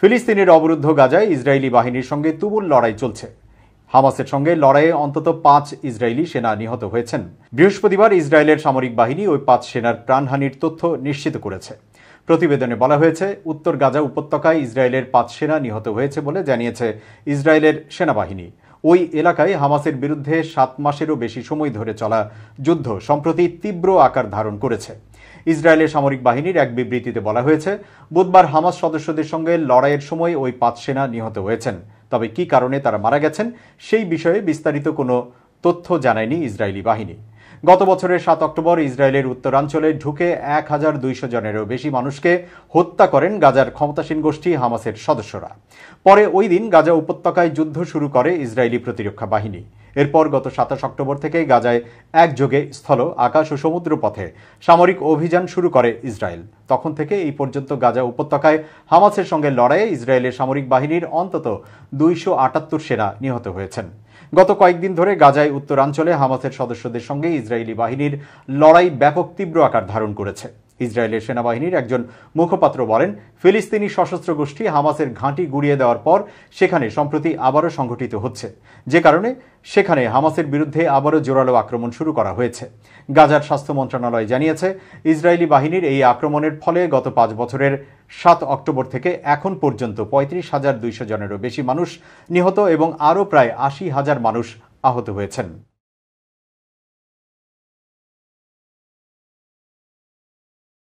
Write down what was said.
ফিলিস্তিনের অবরুদ্ধ গাজায় ইসরায়েলি বাহিনীর সঙ্গে তুমুল লড়াই চলছে। হামাসের সঙ্গে লড়াইয়ে অন্তত ৫ ইসরায়েলি সেনা নিহত হয়েছেন। বৃহস্পতিবার ইসরায়েলের সামরিক বাহিনী ওই ৫ সেনার প্রাণহানির তথ্য নিশ্চিত করেছে। প্রতিবেদনে বলা হয়েছে, উত্তর গাজা উপত্যকায় ইসরায়েলের ৫ সেনা নিহত হয়েছে বলে জানিয়েছে ইসরায়েলের সেনাবাহিনী। ওই এলাকায় হামাসের বিরুদ্ধে ৭ মাসেরও বেশি সময় ধরে চলা যুদ্ধ সম্প্রতি তীব্র আকার ধারণ করেছে। ইসরায়েলের সামরিক বাহিনীর এক বিবৃতিতে বলা হয়েছে, বুধবার হামাস সদস্যদের সঙ্গে লড়াইয়ের সময় ওই ৫ সেনা নিহত হয়েছেন। তবে কী কারণে তারা মারা গেছেন সেই বিষয়ে বিস্তারিত কোনো তথ্য জানায়নি ইসরায়েলি বাহিনী। গত বছরের ৭ অক্টোবর ইসরায়েলের উত্তরাঞ্চলে ঢুকে ১,২০০ জনেরও বেশি মানুষকে হত্যা করেন গাজার ক্ষমতাসীন গোষ্ঠী হামাসের সদস্যরা। পরে ওই দিন গাজা উপত্যকায় যুদ্ধ শুরু করে ইসরায়েলি প্রতিরক্ষা বাহিনী। এরপর গত ২৭ অক্টোবর থেকে গাজায় একযোগে স্থল, আকাশ ও সমুদ্র পথে সামরিক অভিযান শুরু করে ইসরায়েল। তখন থেকে এই পর্যন্ত গাজা উপত্যকায় হামাসের সঙ্গে লড়াইয়ে ইসরায়েলের সামরিক বাহিনীর অন্তত ২৭৮ সেনা নিহত হয়েছেন। গত কয়েকদিন ধরে গাজায় উত্তরাঞ্চলে হামাসের সদস্যদের সঙ্গে ইসরায়েলি বাহিনীর লড়াই ব্যাপক তীব্র আকার ধারণ করেছে। ইসরায়েলের সেনাবাহিনীর একজন মুখপাত্র বলেন, ফিলিস্তিনি সশস্ত্র গোষ্ঠী হামাসের ঘাঁটি গুঁড়িয়ে দেওয়ার পর সেখানে সম্প্রতি আবারও সংঘটিত হচ্ছে, যে কারণে সেখানে হামাসের বিরুদ্ধে আবারও জোরালো আক্রমণ শুরু করা হয়েছে। গাজার স্বাস্থ্য মন্ত্রণালয় জানিয়েছে, ইসরায়েলি বাহিনীর এই আক্রমণের ফলে গত ৫ বছরের ৭ অক্টোবর থেকে এখন পর্যন্ত ৩৫,২০০ জনেরও বেশি মানুষ নিহত এবং আরও প্রায় ৮০,০০০ মানুষ আহত হয়েছেন।